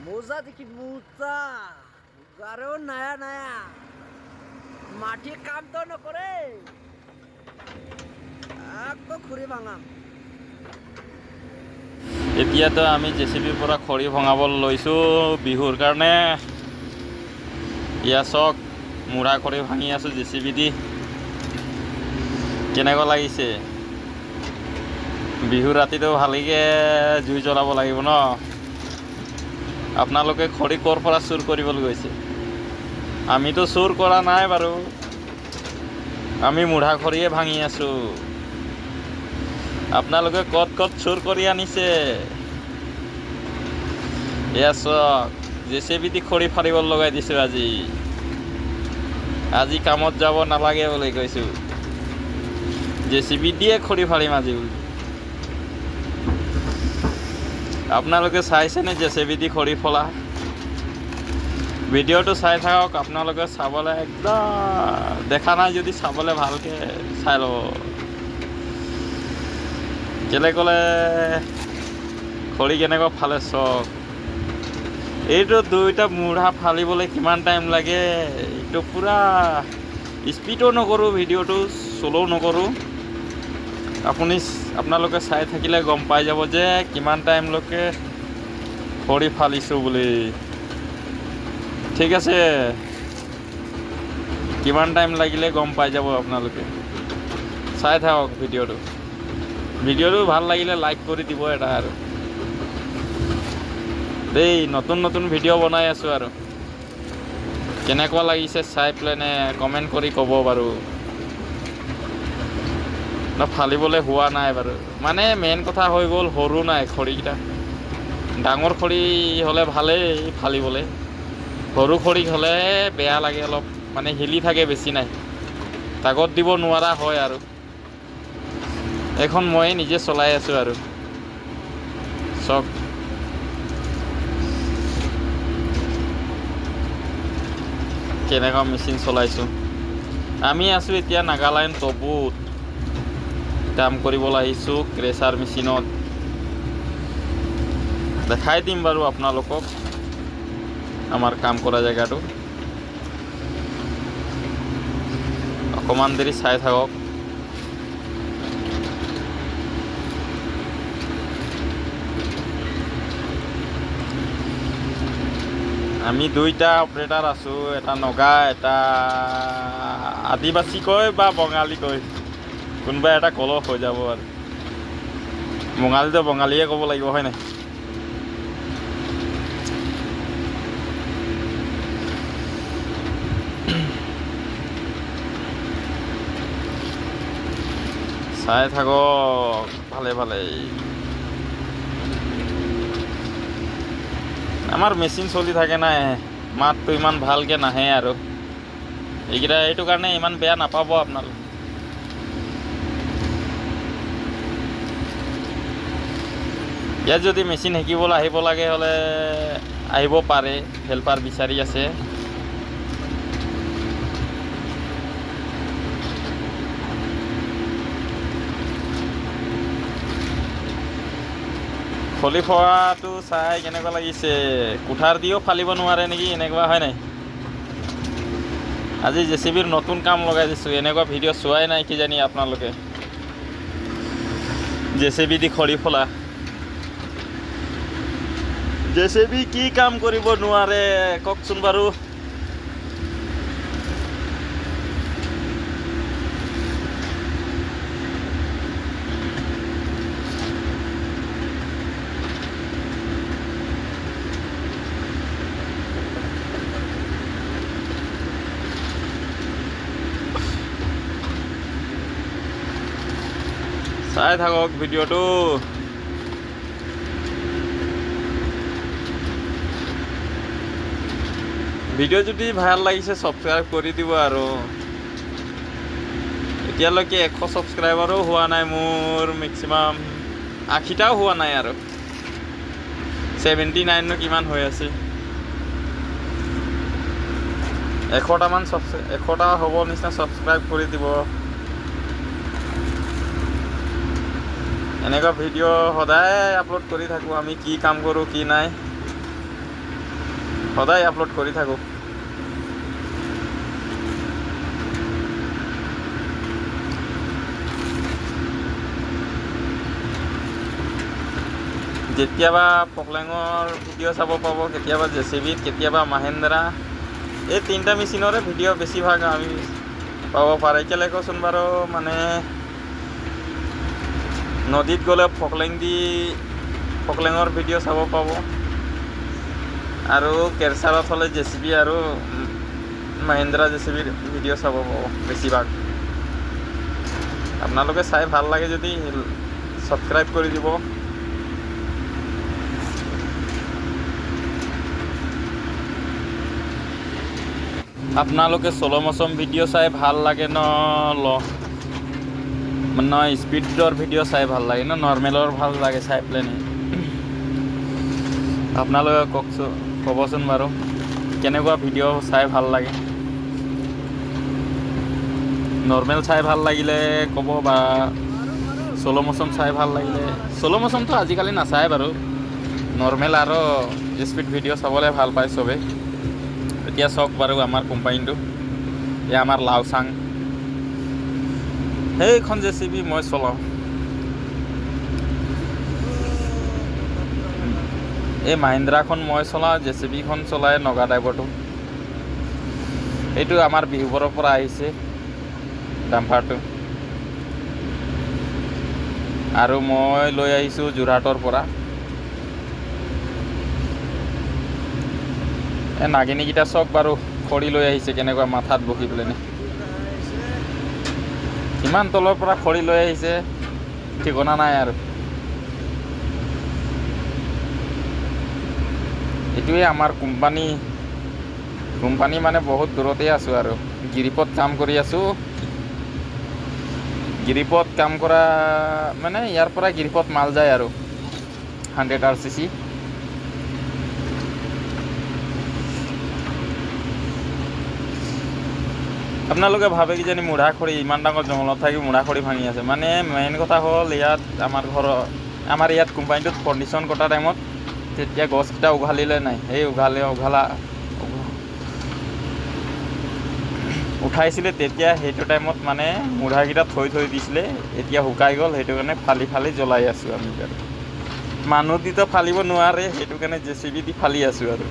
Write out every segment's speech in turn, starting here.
মোজা দেখি মোজা আৰো নয়া নয়া মাটি কাম তো নকৰে আকৌ খুৰি ভাঙাম। এতিয়াতো আমি জেচিবিৰ পৰা খৰি ভঙাব লৈছোঁ বিহুৰ কাৰণে। ইয়া চক মুঢ়া খৰি ভাঙি আছোঁ জেচিবি দি। কেনেকুৱা লাগিছে? বিহু ৰাতিটো ভালকৈ জুই জ্বলাব লাগিব ন। আপোনালোকে খৰি ক'ৰ পৰা চুৰ কৰিবলৈ গৈছে? আমিতো চুৰ কৰা নাই বাৰু, আমি মুঢ়া খৰিয়ে ভাঙি আছোঁ। আপোনালোকে ক'ত ক'ত চুৰ কৰি আনিছে? এয়া চক জেচিবি দি খৰি ফাৰিব লগাই দিছোঁ আজি। আজি কামত যাব নালাগে বুলি কৈছোঁ, জেচিবি দিয়ে খৰি ফাৰিম আজি বুলি। আপোনালোকে চাইছেনে জেচিবি দি খৰি ফলা? ভিডিঅ'টো চাই থাকক, আপোনালোকে চাবলৈ একদম দেখা নাই যদি চাবলৈ ভালকৈ চাই ল'ব। কেলে ক'লে খৰি কেনেকুৱা ফালে চক। এইটো দুইটা মুঢ়া ফালিবলৈ কিমান টাইম লাগে, এইটো পূৰা স্পীডো নকৰোঁ, ভিডিঅ'টো শ্ল' নকৰোঁ। আপোনালোকে চাই থাকিলে গম পাই যাব যে কিমান টাইমলৈকে খৰি ফালিছোঁ বুলি। ঠিক আছে, কিমান টাইম লাগিলে গম পাই যাব আপোনালোকে। চাই থাকক ভিডিঅ'টো ভাল লাগিলে লাইক কৰি দিব এটা আৰু দেই। নতুন নতুন ভিডিঅ' বনাই আছোঁ আৰু কেনেকুৱা লাগিছে চাই পেলাই কমেণ্ট কৰি ক'ব বাৰু। ফালিবলৈ হোৱা নাই বাৰু, মানে মেইন কথা হৈ গ'ল সৰু নাই খৰিকেইটা। ডাঙৰ খৰি হ'লে ভালেই ফালিবলৈ, সৰু খৰি হ'লে বেয়া লাগে অলপ, মানে হিলি থাকে বেছি নাই, তাগত দিব নোৱাৰা হয় আৰু। এখন মই নিজে চলাই আছোঁ আৰু চক। কেনেকুৱা মেচিন চলাইছোঁ। আমি আছোঁ এতিয়া নাগালেণ্ড তবুত কাম কৰিবলৈ আহিছোঁ ক্ৰেচাৰ মেচিনত। দেখাই দিম বাৰু আপোনালোকক আমাৰ কাম কৰা জেগাটো। অকণমান দেৰি চাই থাকক। আমি দুইটা অপাৰেটাৰ আছোঁ, এটা নগা এটা আদিবাসী কয় বা বঙালী কয়, কোনোবা এটা কলহ হৈ যাব আৰু। বঙালীটো বঙালীয়ে ক'ব লাগিব হয় নাই? চাই থাকক ভালে ভালে। আমাৰ মেচিন চলি থাকে নাই, মাতটো ইমান ভালকৈ নাহে আৰু এইটো কাৰণে ইমান বেয়া নাপাব আপোনালোকে। ইয়াত যদি মেচিন শিকিবলৈ আহিব লাগে হ'লে আহিব পাৰে, হেল্পাৰ বিচাৰি আছে। খলি ফৰাটো চাই কেনেকুৱা লাগিছে? কুঠাৰ দিও ফালিব নোৱাৰে নেকি, এনেকুৱা হয় নাই? আজি জেচিবিৰ নতুন কাম লগাই দিছোঁ, এনেকুৱা ভিডিঅ' চোৱাই নাই কিজানি আপোনালোকে। জেচিবি দি খৰি ফলা, জেচিবি কি কাম কৰিব নোৱাৰে কওকচোন বাৰু। চাই থাকক ভিডিঅ'টো। ভিডিঅ' যদি ভাল লাগিছে ছাবস্ক্ৰাইব কৰি দিব আৰু। এতিয়ালৈকে 100 ছাবস্ক্ৰাইবাৰো হোৱা নাই মোৰ, মেক্সিমাম 80টাও হোৱা নাই আৰু 79 কিমান হৈ আছে। 100টা হ'ব নিচিনা ছাবস্ক্ৰাইব কৰি দিব। এনেকুৱা ভিডিঅ' সদায় আপলোড কৰি থাকোঁ আমি, কি কাম কৰোঁ কি নাই। সদায় আপলোড কৰি থাকোঁ। কেতিয়াবা পকলেঙৰ ভিডিঅ' চাব পাব, কেতিয়াবা জেচিবিত, কেতিয়াবা মাহেন্দ্ৰা। এই তিনিটা মেচিনৰে ভিডিঅ' বেছিভাগ আমি পাব পাৰে। কেলৈ কচোন বাৰু, মানে নদীত গ'লে পকলেঙৰ ভিডিঅ' চাব পাব, আৰু কেৰচাৰত হ'লে জেচিবি আৰু মাহেন্দ্ৰা জেচিবিৰ ভিডিঅ' চাব পাব বেছিভাগ। আপোনালোকে চাই ভাল লাগে যদি ছাবস্ক্ৰাইব কৰি দিব। আপোনালোকে চলো মচম ভিডিঅ' চাই ভাল লাগে নহয় স্পীডৰ ভিডিঅ' চাই ভাল লাগে নৰ্মেলৰ ভাল লাগে চাই প্লেনে? আপোনালোকে ক'বচোন বাৰু কেনেকুৱা ভিডিঅ' চাই ভাল লাগে। নৰ্মেল চাই ভাল লাগিলে ক'ব, বা চলো মচম চাই ভাল লাগিলে। চলো মচমটো আজিকালি নাচায় বাৰু, নৰ্মেল আৰু স্পীড ভিডিঅ' চাবলৈ ভাল পায় চবেই। এতিয়া চাওক বাৰু আমাৰ কোম্পানীটো, এয়া আমাৰ লাওচাং, সেইখন জেচিবি মই চলাওঁ। এই মাহিন্দ্ৰাখন মই চলাওঁ, জেচিবিখন চলায় নগা ড্ৰাইভাৰটো। এইটো আমাৰ বিহুবৰৰ পৰা আহিছে ডাম্পাৰটো, আৰু মই লৈ আহিছোঁ যোৰহাটৰ পৰা। এই নাগিনীকেইটা চাওক বাৰু, খৰি লৈ আহিছে কেনেকুৱা মাথাত বহি পেলাই। কিমান তলৰ পৰা খৰি লৈ আহিছে ঠিকনা নাই আৰু। এইটোৱে আমাৰ কোম্পানী মানে বহুত দূৰতে আছোঁ আৰু। গিৰিপথ কাম কৰি আছোঁ। গিৰিপথ কাম কৰা মানে ইয়াৰ পৰা গিৰিপথ মাল যায় আৰু 100 RCC। আপোনালোকে ভাবে কিজানি মুঢ়াখৰি ইমান ডাঙৰ জংঘলত থাকি মুঢ়াখৰি ভাঙি আছে। মানে মেইন কথা হ'ল ইয়াত আমাৰ ইয়াত কোম্পানীটোত কণ্ডিশ্যন কটা টাইমত তেতিয়া গছকেইটা উঘালিলে নাই, সেই উঠাইছিলে তেতিয়া সেইটো টাইমত মানে মুঢ়াকেইটা থৈ দিছিলে, এতিয়া শুকাই গ'ল। সেইটো কাৰণে ফালি জ্বলাই আছোঁ আমি। আৰু মানুহ দিতো ফালিব নোৱাৰে, সেইটো কাৰণে জেচিবি দি ফালি আছোঁ আৰু।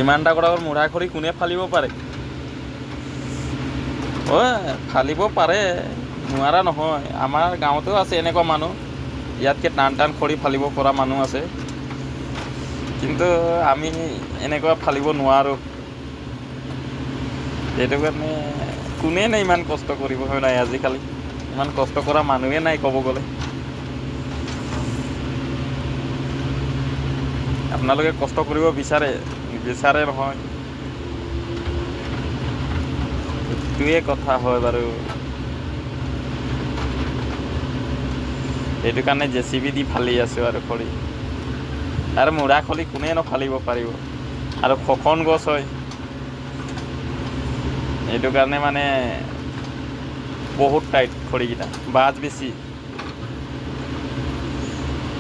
ইমান ডাঙৰ মুঢ়াখৰি কোনে ফালিব পাৰে? ফালিব পাৰে, নোৱাৰা নহয়। আমাৰ গাঁৱতো আছে এনেকুৱা মানুহ, ইয়াতকৈ টান খৰি ফালিব পৰা মানুহ আছে, কিন্তু আমি এনেকুৱা ফালিব নোৱাৰোঁ। সেইটো কাৰণে কোনে নাই ইমান কষ্ট কৰিব, হয় নাই? আজিকালি ইমান কষ্ট কৰা মানুহে নাই ক'ব গ'লে। আপোনালোকে কষ্ট কৰিব বিচাৰে নহয়, এইটোৱে কথা হয় বাৰু। সেইটো কাৰণে জেচিবি দি ফালি আছোঁ আৰু খৰি। আৰু মুঢ়াখৰি কোনে নফালিব পাৰিব, আৰু খখন গছ হয়। এইটো কাৰণে মানে বহুত টাইট খৰিকেইটা, বাজ বেছি,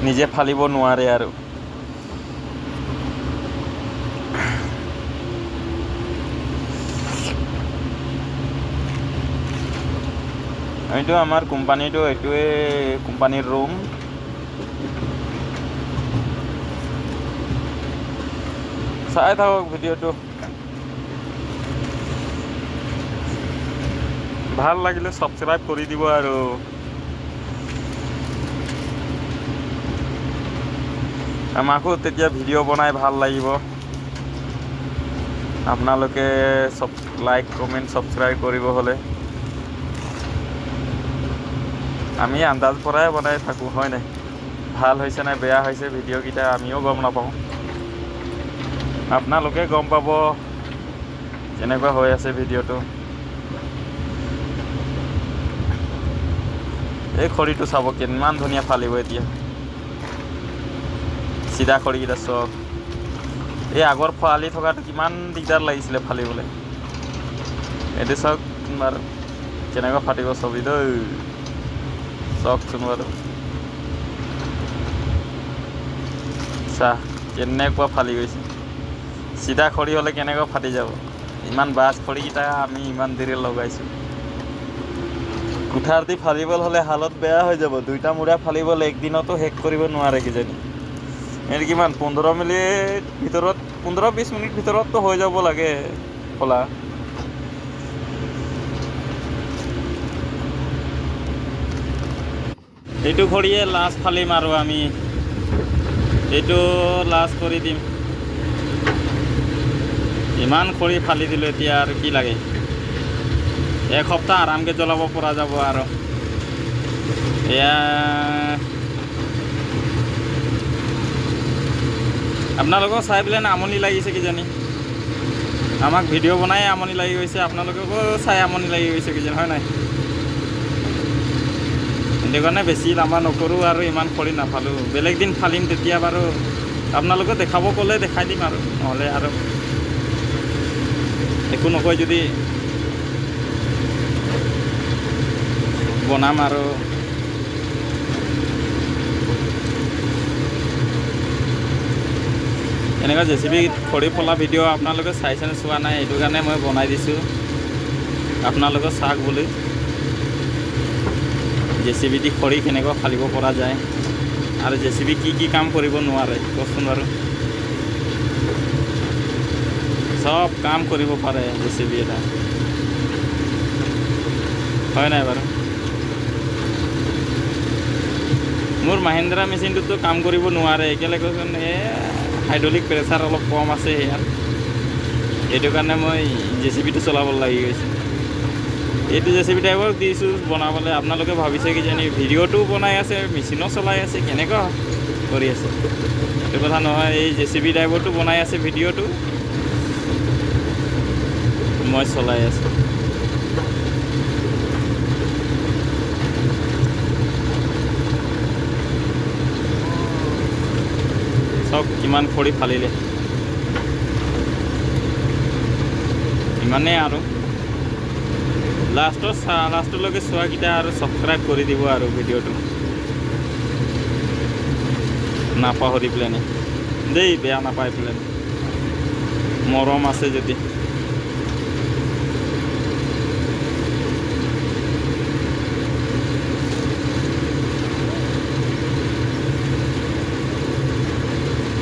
নিজে ফালিব নোৱাৰে আৰু। এইটো আমাৰ কোম্পানীটো, এইটোৱে কোম্পানীৰ ৰুম। চাই থাকক ভিডিঅ'টো, ভাল লাগিলে ছাবস্ক্ৰাইব কৰি দিব। আৰু আমাকো তেতিয়া ভিডিঅ' বনাই ভাল লাগিব। আপোনালোকে লাইক কমেণ্ট ছাবস্ক্ৰাইব কৰিব হ'লে। আমি আন্দাজ পৰাই বনাই থাকোঁ, হয় নাই? ভাল হৈছে নে বেয়া হৈছে ভিডিঅ'কেইটা আমিও গম নাপাওঁ, আপোনালোকে গম পাব কেনেকুৱা হৈ আছে ভিডিঅ'টো। এই খৰিটো চাব কিমান ধুনীয়া ফালিব এতিয়া, চিধা খৰিকেইটা চব। এই আগৰ ফালি থকাটো কিমান দিগদাৰ লাগিছিলে ফালিবলৈ, এইটো চাওক বাৰু কেনেকুৱা ফাটিব ছবি দেই, চাওকচোন বাৰু। চাহ কেনেকুৱা ফালি গৈছে। চিধা খৰি হ'লে কেনেকুৱা ফাটি যাব। ইমান বাছ খৰিকেইটা আমি ইমান দেৰি লগাইছোঁ। কুঠাৰ দি ফালিব হ'লে হালত বেয়া হৈ যাব। 2টা মূৰা ফালিবলৈ একদিনতো শেষ কৰিব নোৱাৰে কিজানি। এনে কিমান 15 মিনিট ভিতৰত 15-20 মিনিট ভিতৰততো হৈ যাব লাগে খোলা। এইটো খৰিয়ে লাষ্ট ফালিম আৰু আমি এইটো লাষ্ট কৰি দিম। ইমান খৰি ফালি দিলোঁ, এতিয়া আৰু কি লাগে। এসপ্তাহ আৰামকৈ জ্বলাব পৰা যাব আৰু এয়া আপোনালোকক চাই পেলাই আমনি লাগিছে কিজানি। আমাক ভিডিঅ' বনাই আমনি লাগি গৈছে, আপোনালোককো চাই আমনি লাগি গৈছে কিজানি, হয় নাই? সেইটো কাৰণে বেছি লাম্বা নকৰোঁ আৰু ইমান খৰি নাফালোঁ। বেলেগ দিন ফালিম, তেতিয়া বাৰু আপোনালোকে দেখাব ক'লে দেখাই দিম আৰু নহ'লে আৰু একো নকয় যদি বনাম আৰু এনেকুৱা JCB খৰি ফলা ভিডিঅ' আপোনালোকে চাইছেনে চোৱা নাই, সেইটো কাৰণে মই বনাই দিছোঁ আপোনালোকে চাওক বুলি। JCB দি খৰি কেনেকুৱা ফালিব পৰা যায় আৰু JCB কি কাম কৰিব নোৱাৰে কওকচোন বাৰু। চব কাম কৰিব পাৰে JCB এটা, হয় নাই বাৰু? মোৰ মাহিন্দ্ৰা মেচিনটোতো কাম কৰিব নোৱাৰে একেলগে, হাইড্ৰলিক প্ৰেছাৰ অলপ কম আছে ইয়াত, সেইটো কাৰণে মই JCBটো চলাব লাগি গৈছে। এইটো JCB টাইপৰ দিছোঁ বনাবলৈ। আপোনালোকে ভাবিছে কিজানি ভিডিঅ'টো বনাই আছে, মেচিনো চলাই আছে, কেনেকুৱা কৰি আছে। সেইটো কথা নহয়, এই JCB টাইপৰটো বনাই আছে, ভিডিঅ'টো মই চলাই আছোঁ। চব কিমান খৰি ফালিলে, ইমানেই আৰু লাষ্টলৈকে চোৱাকেইটা আৰু ছাবস্ক্ৰাইব কৰি দিব আৰু ভিডিঅ'টো নাপাহৰি পেলাই দেই, বেয়া নাপাই পেলাই, মৰম আছে যদি।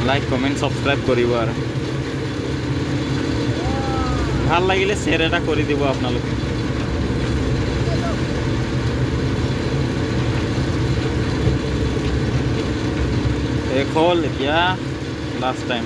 লাইক কমেণ্ট ছাবস্ক্ৰাইব কৰিব আৰু ভাল লাগিলে শ্বেয়াৰ এটা কৰি দিব আপোনালোকে। শেষ হ'ল এতিয়া লাষ্ট টাইম।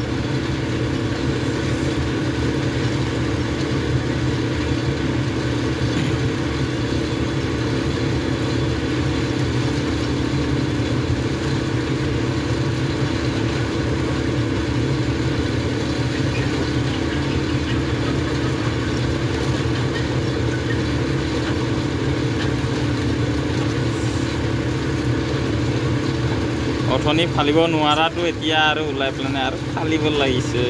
অথনি ফালিব নোৱাৰাটো এতিয়া আৰু ওলাই পেলাই আৰু ফালিব লাগিছে।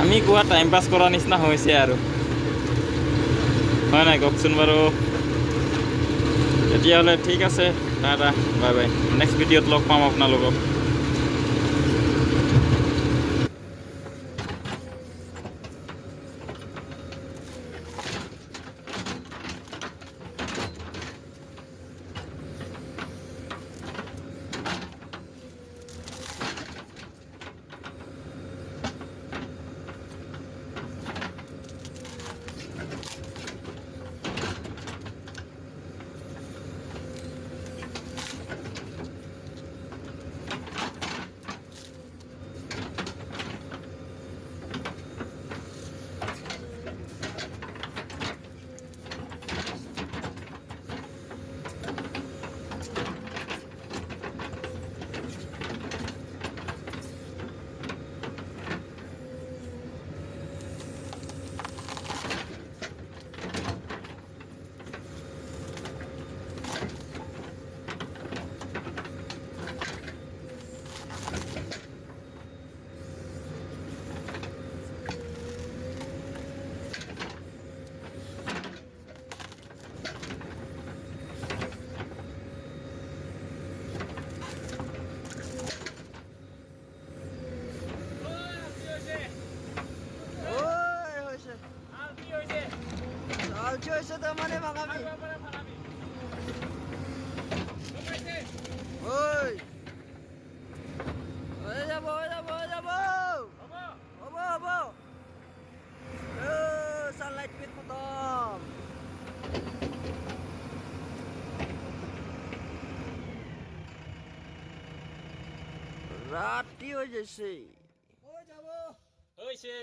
আমি কোৱা টাইম পাছ কৰা নিচিনা হৈছে আৰু, হয় নাই কওকচোন বাৰু। তেতিয়াহ'লে ঠিক আছে, টাটা, বাই বাই। নেক্সট ভিডিঅ'ত লগ পাম আপোনালোকক। হৈছে তই মানে ভাঙাবি ঐ হৈ যাব হ'ব সানলাইট পিট খতম রাতি হয়ে যাচ্ছে হৈছে